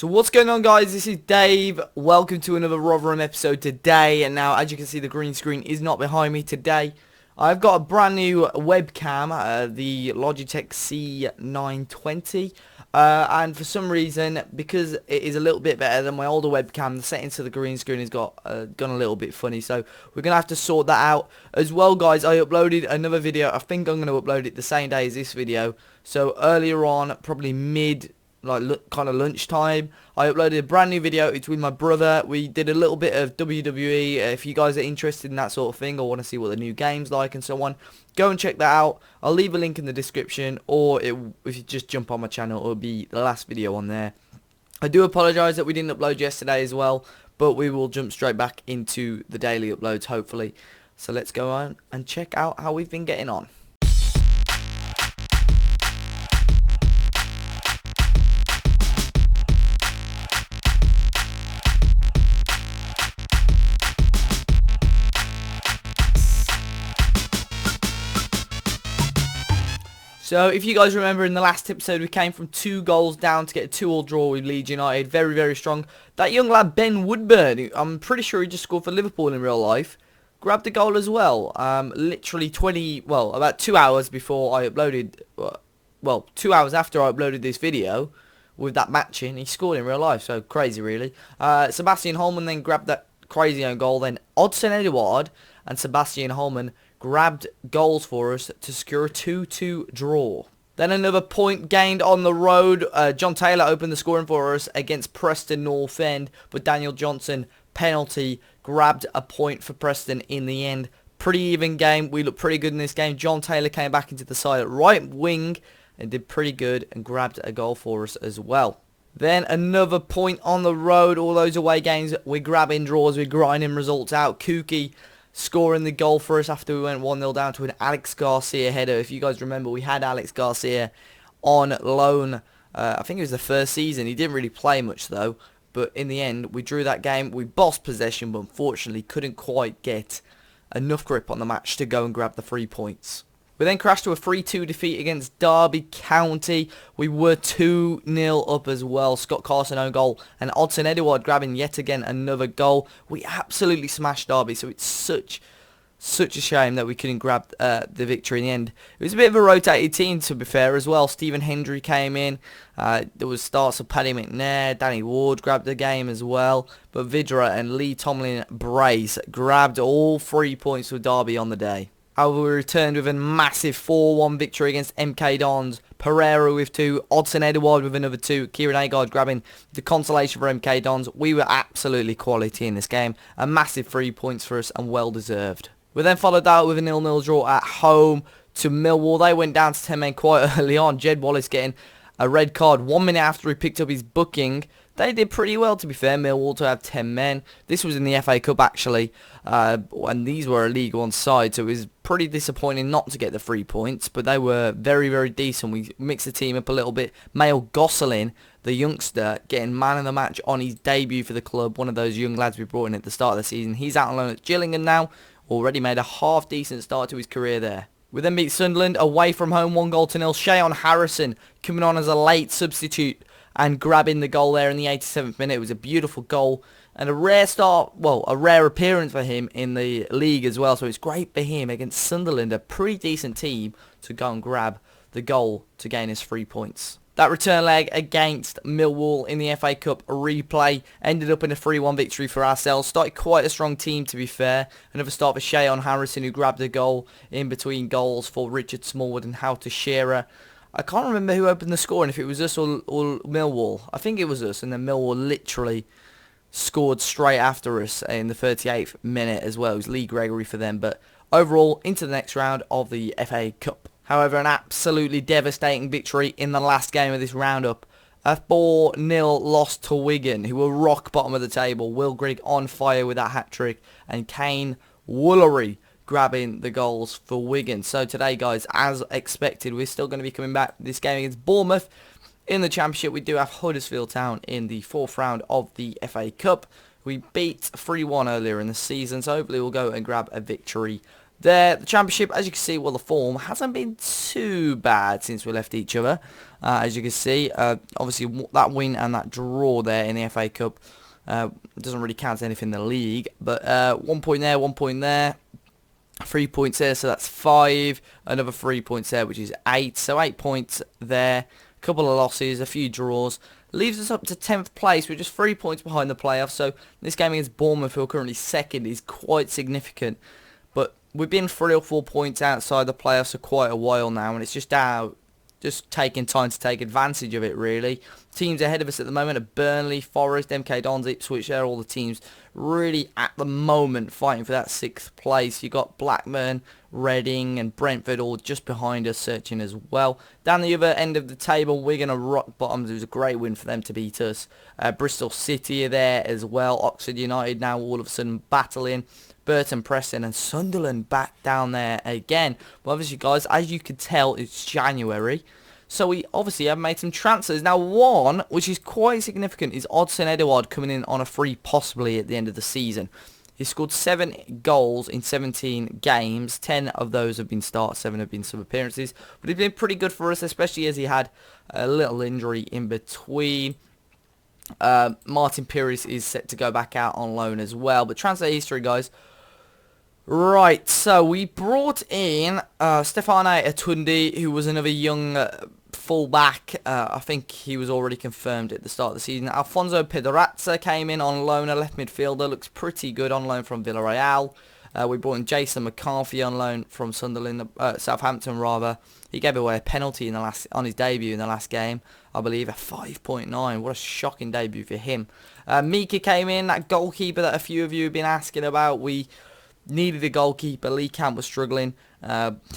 So what's going on, guys? This is Dave. Welcome to another Rotherham episode today. And now, as you can see, the green screen is not behind me today. I've got a brand new webcam, the Logitech C920. And for some reason, because it is a little bit better than my older webcam, the settings to the green screen has gone a little bit funny. So we're going to have to sort that out. As well, guys, I uploaded another video. I think I'm going to upload it the same day as this video. So earlier on, probably kind of lunchtime, I uploaded a brand new video. It's with my brother. We did a little bit of WWE. If you guys are interested in that sort of thing or want to see what the new game's like and so on, go and check that out. I'll leave a link in the description, or if you just jump on my channel, it'll be the last video on there. I do apologise that we didn't upload yesterday as well, but we will jump straight back into the daily uploads hopefully. So let's go on and check out how we've been getting on. So if you guys remember, in the last episode we came from 2 goals down to get a 2-2 draw with Leeds United. Very, very strong. That young lad Ben Woodburn, I'm pretty sure he just scored for Liverpool in real life, grabbed a goal as well. Literally about 2 hours before I uploaded, 2 hours after I uploaded this video with that match in, he scored in real life. So crazy, really. Sebastian Holman then grabbed that crazy own goal. Then Odsonne Edouard and Sebastian Holman grabbed goals for us to secure a 2-2 draw. Then another point gained on the road. John Taylor opened the scoring for us against Preston North End, but Daniel Johnson, penalty, grabbed a point for Preston in the end. Pretty even game. We looked pretty good in this game. John Taylor came back into the side at right wing and did pretty good and grabbed a goal for us as well. Then another point on the road. All those away games, we're grabbing draws, we're grinding results out. Kuki scoring the goal for us after we went 1-0 down to an Alex Garcia header. If you guys remember, we had Alex Garcia on loan. I think it was the first season. He didn't really play much though. But in the end, we drew that game. We bossed possession, but unfortunately couldn't quite get enough grip on the match to go and grab the 3 points. We then crashed to a 3-2 defeat against Derby County. We were 2-0 up as well. Scott Carson own goal and Odsonne Edouard grabbing yet again another goal. We absolutely smashed Derby, so it's such a shame that we couldn't grab the victory in the end. It was a bit of a rotated team, to be fair, as well. Stephen Hendry came in. There was starts of Paddy McNair. Danny Ward grabbed the game as well. But Vidra and Lee Tomlin Brace grabbed all 3 points for Derby on the day. However, we returned with a massive 4-1 victory against MK Dons. Pereira with 2, Odsonne Edouard with another 2, Kieran Agard grabbing the consolation for MK Dons. We were absolutely quality in this game. A massive 3 points for us and well deserved. We then followed out with a 0-0 draw at home to Millwall. They went down to 10 men quite early on. Jed Wallace getting a red card 1 minute after he picked up his booking. They did pretty well, to be fair, Millwall, to have 10 men. This was in the FA Cup, actually, and these were a League One side, so it was pretty disappointing not to get the 3 points, but they were very, very decent. We mixed the team up a little bit. Mael Gosselin, the youngster, getting man of the match on his debut for the club, one of those young lads we brought in at the start of the season. He's out on loan at Gillingham now, already made a half-decent start to his career there. We then beat Sunderland away from home, 1-0. Shayon Harrison coming on as a late substitute and grabbing the goal there in the 87th minute. It was a beautiful goal and a rare start, a rare appearance for him in the league as well. So it's great for him against Sunderland, a pretty decent team, to go and grab the goal to gain his 3 points. That return leg against Millwall in the FA Cup replay ended up in a 3-1 victory for ourselves. Started quite a strong team, to be fair. Another start for Shayon Harrison, who grabbed a goal in between goals for Richard Smallwood and Houter Shearer. I can't remember who opened the score and if it was us or Millwall. I think it was us, and then Millwall literally scored straight after us in the 38th minute as well. It was Lee Gregory for them, but overall into the next round of the FA Cup. However, an absolutely devastating victory in the last game of this roundup. A 4-0 loss to Wigan, who were rock bottom of the table. Will Grigg on fire with that hat-trick, and Kane Woolery grabbing the goals for Wigan. So today, guys, as expected, we're still going to be coming back this game against Bournemouth. In the Championship, we do have Huddersfield Town in the 4th round of the FA Cup. We beat 3-1 earlier in the season, so hopefully we'll go and grab a victory there. The Championship, as you can see, the form hasn't been too bad since we left each other. as you can see. Obviously, that win and that draw there in the FA Cup doesn't really count as anything in the league. But 1 point there, 1 point there. 3 points there, so that's 5. Another 3 points there, which is 8. So 8 points there. A couple of losses, a few draws. Leaves us up to 10th place. We're just 3 points behind the playoffs. So this game against Bournemouth, who are currently second, is quite significant. But we've been 3 or 4 points outside the playoffs for quite a while now, and it's just taking time to take advantage of it, really. Teams ahead of us at the moment are Burnley, Forest, MK Dons, Ipswich. They're all the teams really at the moment fighting for that 6th place. You've got Blackburn, Reading and Brentford all just behind us searching as well. Down the other end of the table, we're going to rock bottoms. It was a great win for them to beat us. Bristol City are there as well. Oxford United now all of a sudden battling. Burton, Preston and Sunderland back down there again. But obviously, guys, as you can tell, it's January. So we obviously have made some transfers. Now, one, which is quite significant, is Odsonne Edouard coming in on a free possibly at the end of the season. He scored 7 goals in 17 games. 10 of those have been starts, 7 have been sub appearances. But he's been pretty good for us, especially as he had a little injury in between. Martin Pires is set to go back out on loan as well. But transfer history, guys. Right, so we brought in Stefano Atundi, who was another young full-back. I think he was already confirmed at the start of the season. Alfonso Pedrazza came in on loan, a left midfielder. Looks pretty good on loan from Villarreal. We brought in Jason McCarthy on loan from Sunderland, Southampton rather. He gave away a penalty in the on his debut in the last game, I believe, a 5.9. What a shocking debut for him. Mika came in, that goalkeeper that a few of you have been asking about. We needed a goalkeeper. Lee Camp was struggling.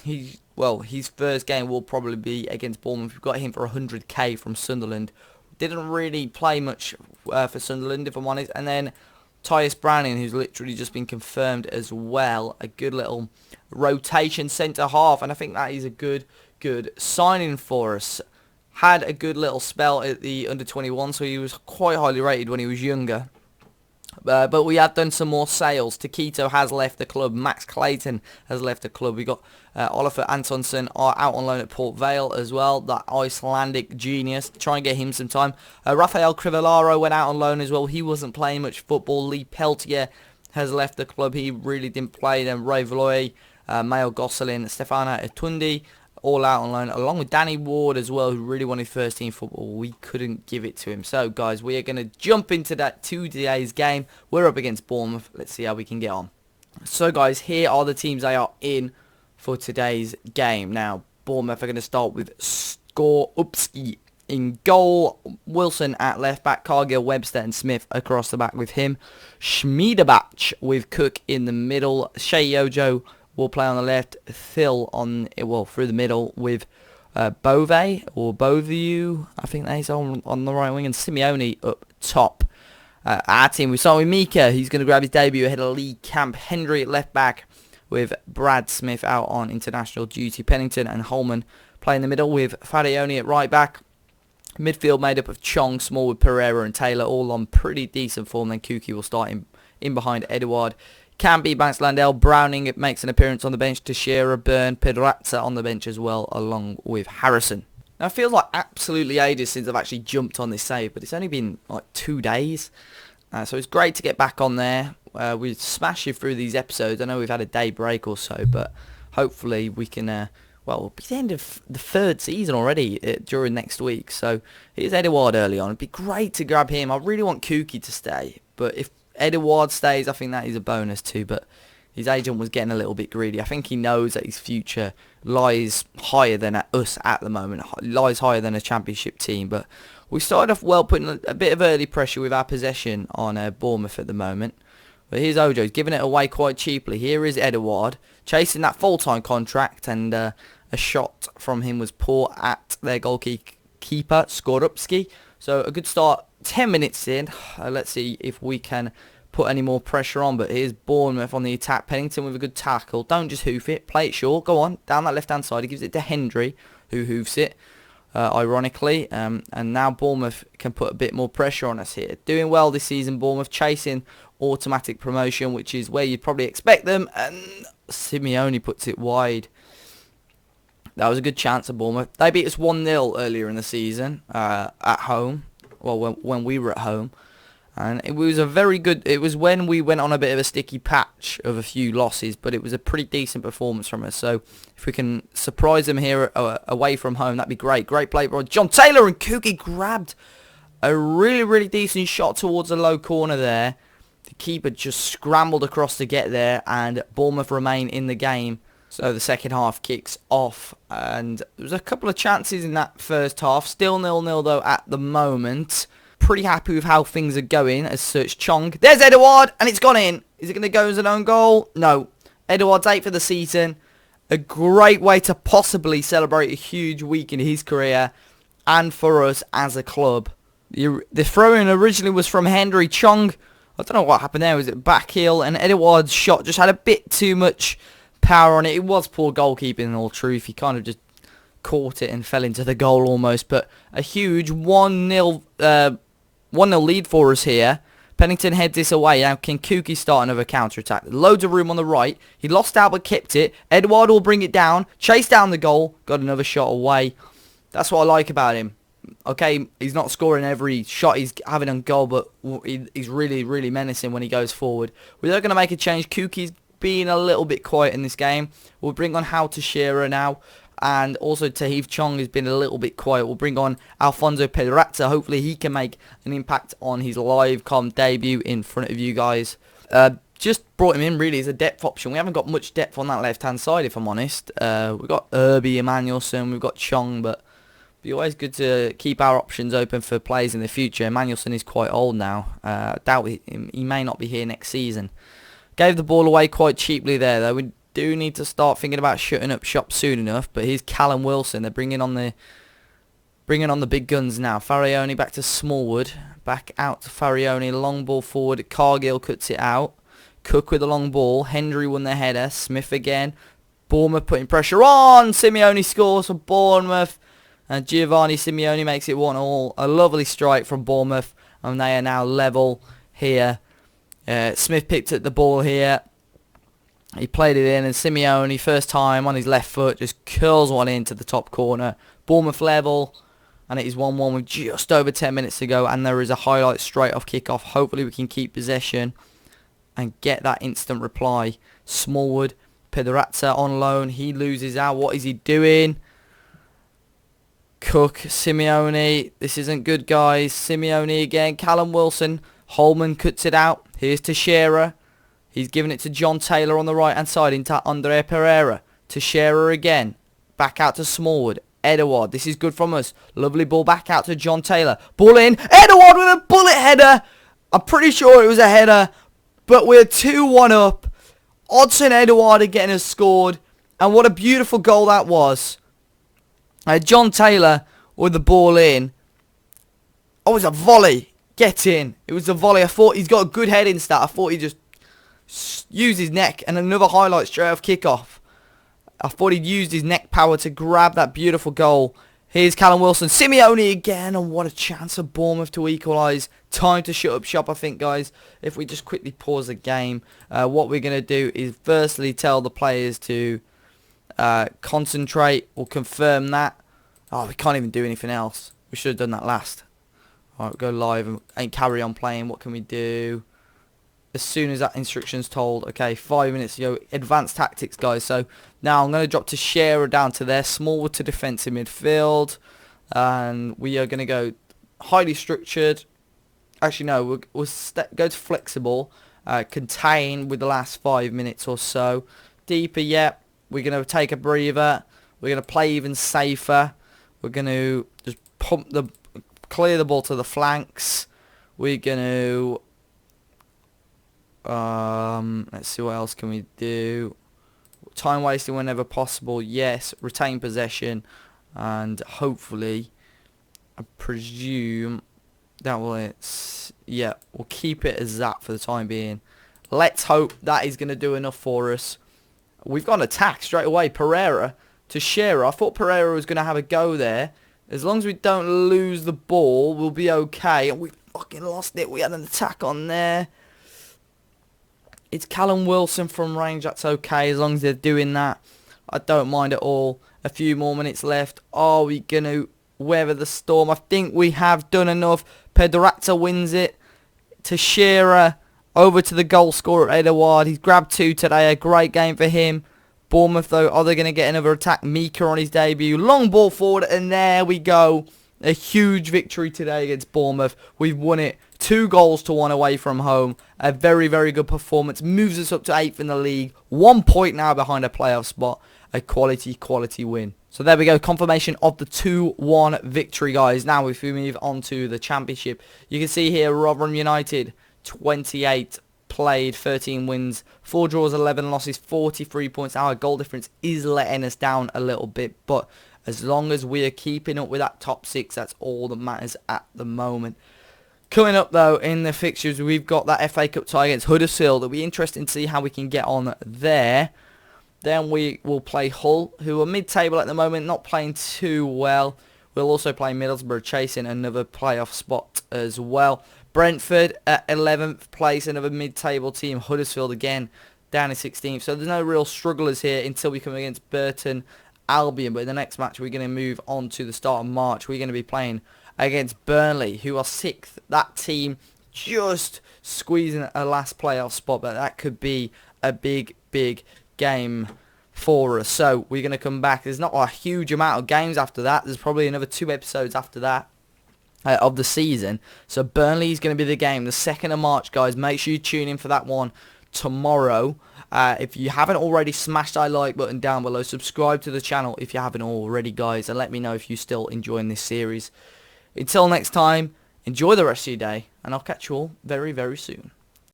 His first game will probably be against Bournemouth. We've got him for 100k from Sunderland. Didn't really play much for Sunderland, if I'm honest. And then Tyus Browning, who's literally just been confirmed as well. A good little rotation centre-half. And I think that is a good signing for us. Had a good little spell at the under-21, so he was quite highly rated when he was younger. But we have done some more sales. Taquito has left the club. Max Clayton has left the club. We got Oliver Antonsson out on loan at Port Vale as well. That Icelandic genius. Try and get him some time. Rafael Crivellaro went out on loan as well. He wasn't playing much football. Lee Peltier has left the club. He really didn't play. Then Ray Valoy, Mayo Gosselin, Stefano Atundi, all out on loan, along with Danny Ward as well, who really wanted first team football. We couldn't give it to him. So, guys, we are going to jump into today's game. We're up against Bournemouth. Let's see how we can get on. So, guys, here are the teams they are in for today's game. Now, Bournemouth are going to start with Skorupski in goal. Wilson at left back. Cargill, Webster and Smith across the back with him. Schmiedebach with Cook in the middle. Shea Yojo will play on the left, Phil through the middle with Bove or Boveu, I think that is on the right wing, and Simeone up top. Our team, we start with Mika. He's going to grab his debut ahead of Lee Camp. Hendry at left back with Brad Smith out on international duty. Pennington and Holman play in the middle with Farioni at right back. Midfield made up of Chong, Smallwood, Pereira and Taylor, all on pretty decent form. Then Kuki will start in behind Edouard. Can be Banks Landell. Browning makes an appearance on the bench. Teixeira, Byrne, Pedrazza on the bench as well, along with Harrison. Now, it feels like absolutely ages since I've actually jumped on this save, but it's only been like 2 days. So it's great to get back on there. We're smashing through these episodes. I know we've had a day break or so, but hopefully we can... we'll be the end of the 3rd season already during next week. So here's Edouard early on. It'd be great to grab him. I really want Kuki to stay, but if Edouard stays, I think that is a bonus too, but his agent was getting a little bit greedy. I think he knows that his future lies higher than us at the moment, lies higher than a championship team. But we started off well, putting a bit of early pressure with our possession on Bournemouth at the moment. But here's Ojo, he's giving it away quite cheaply. Here is Edouard, chasing that full-time contract, and a shot from him was poor at their goalkeeper, Skorupski. So a good start. 10 minutes in, let's see if we can put any more pressure on. But here's Bournemouth on the attack. Pennington with a good tackle. Don't just hoof it. Play it short. Go on. Down that left-hand side. He gives it to Hendry, who hoofs it, ironically. And now Bournemouth can put a bit more pressure on us here. Doing well this season, Bournemouth. Chasing automatic promotion, which is where you'd probably expect them. And Simeone puts it wide. That was a good chance at Bournemouth. They beat us 1-0 earlier in the season at home. Well, when we were at home. And it was a very good... It was when we went on a bit of a sticky patch of a few losses, but it was a pretty decent performance from us. So if we can surprise them here away from home, that'd be great. Great play by John Taylor, and Kuki grabbed a really, really decent shot towards the low corner there. The keeper just scrambled across to get there, and Bournemouth remain in the game. So the second half kicks off, and there was a couple of chances in that first half. Still 0-0 though at the moment. Pretty happy with how things are going as such. Chong, there's Edouard, and it's gone in. Is it going to go as an own goal? No. Edouard's 8 for the season. A great way to possibly celebrate a huge week in his career and for us as a club. The throw-in originally was from Henry. Chong, I don't know what happened there. Was it back heel? And Edouard's shot just had a bit too much power on it. It was poor goalkeeping in all truth. He kind of just caught it and fell into the goal almost. But a huge 1-0 lead for us here. Pennington heads this away. Now can Kuki start another counter-attack? Loads of room on the right. He lost out but kept it. Edouard will bring it down. Chase down the goal. Got another shot away. That's what I like about him. Okay, he's not scoring every shot he's having on goal, but he's really, really menacing when he goes forward. We're going to make a change. Kuki's being a little bit quiet in this game. We'll bring on How to Shearer now. And also Taheef Chong has been a little bit quiet. We'll bring on Alfonso Pedrazza. Hopefully he can make an impact on his live com debut in front of you guys. Just brought him in really as a depth option. We haven't got much depth on that left-hand side, if I'm honest. We've got Irby, Emmanuelson, we've got Chong, but it'd be always good to keep our options open for players in the future. Emmanuelson is quite old now. Doubt he may not be here next season. Gave the ball away quite cheaply there, though. We do need to start thinking about shutting up shop soon enough. But here's Callum Wilson. They're bringing on the big guns now. Farioni back to Smallwood. Back out to Farioni. Long ball forward. Cargill cuts it out. Cook with a long ball. Hendry won the header. Smith again. Bournemouth putting pressure on. Simeone scores for Bournemouth. And Giovanni Simeone makes it 1-1. A lovely strike from Bournemouth. And they are now level here. Smith picked up the ball here. He played it in, and Simeone, first time on his left foot, just curls one into the top corner. Bournemouth level, and it is 1-1 with just over 10 minutes to go, and there is a highlight straight off kickoff. Hopefully we can keep possession and get that instant reply. Smallwood, Pedrazza on loan. He loses out. What is he doing? Cook, Simeone. This isn't good, guys. Simeone again. Callum Wilson. Holman cuts it out. Here's to Shearer. He's giving it to John Taylor on the right-hand side into Andre Pereira. To Shearer again. Back out to Smallwood. Edouard. This is good from us. Lovely ball back out to John Taylor. Ball in. Edouard with a bullet header. I'm pretty sure it was a header. But we're 2-1 up. Odsonne Edouard again has scored. And what a beautiful goal that was. John Taylor with the ball in. Oh, it was a volley. Get in. It was a volley. I thought he's got a good heading stat. I thought he just used his neck, and another highlight straight off kickoff. I thought he'd used his neck power to grab that beautiful goal. Here's Callum Wilson. Simeone again, and what a chance for Bournemouth to equalise. Time to shut up shop, I think, guys. If we just quickly pause the game, what we're going to do is firstly tell the players to concentrate or confirm that. Oh, we can't even do anything else. We should have done that last. Alright, we'll go live and carry on playing. What can we do? As soon as that instruction's told. Okay, 5 minutes ago. Advanced tactics, guys. So now I'm going to drop to Shearer down to there. Smallwood to defensive midfield. And we are going to go highly structured. Actually, no. We'll go to flexible. Contain with the last 5 minutes or so. Deeper, yeah. We're going to take a breather. We're going to play even safer. We're going to just clear the ball to the flanks. We're going to... let's see, what else can we do? Time wasting whenever possible. Yes. Retain possession, and hopefully, I presume that will yeah, we'll keep it as that for the time being. Let's hope that is going to do enough for us. We've got an attack straight away. Pereira to Shearer. I thought Pereira was going to have a go there. As long as we don't lose the ball, we'll be okay. And we fucking lost it. We had an attack on there. It's Callum Wilson from range. That's okay as long as they're doing that. I don't mind at all. A few more minutes left. Are we going to weather the storm? I think we have done enough. Pedraza wins it. Teixeira over to the goal scorer, Edouard. He's grabbed 2 today. A great game for him. Bournemouth, though, are they going to get another attack? Mika on his debut. Long ball forward, and there we go. A huge victory today against Bournemouth. We've won it 2-1 away from home. A very, very good performance. Moves us up to 8th in the league. 1 point now behind a playoff spot. A quality win. So there we go. Confirmation of the 2-1 victory, guys. Now, if we move on to the Championship, you can see here Rotherham United, 28 played, 13 wins, 4 draws, 11 losses, 43 points. Our goal difference is letting us down a little bit, but as long as we are keeping up with that top 6, that's all that matters at the moment. Coming up, though, in the fixtures, we've got that FA Cup tie against Huddersfield. It'll be interesting to see how we can get on there. Then we will play Hull, who are mid-table at the moment, not playing too well. We'll also play Middlesbrough, chasing another playoff spot as well. Brentford at 11th place, another mid-table team. Huddersfield again down in 16th. So there's no real strugglers here until we come against Burton Albion. But in the next match, we're going to move on to the start of March. We're going to be playing against Burnley, who are 6th. That team just squeezing a last playoff spot, but that could be a big game for us. So we're going to come back. There's not a huge amount of games after that. There's probably another 2 episodes after that of the season. So Burnley is going to be the game, the 2nd of March, guys. Make sure you tune in for that one tomorrow. If you haven't already, smash that like button down below. Subscribe to the channel if you haven't already, guys, and let me know if you're still enjoying this series. Until next time, enjoy the rest of your day, and I'll catch you all very, very soon.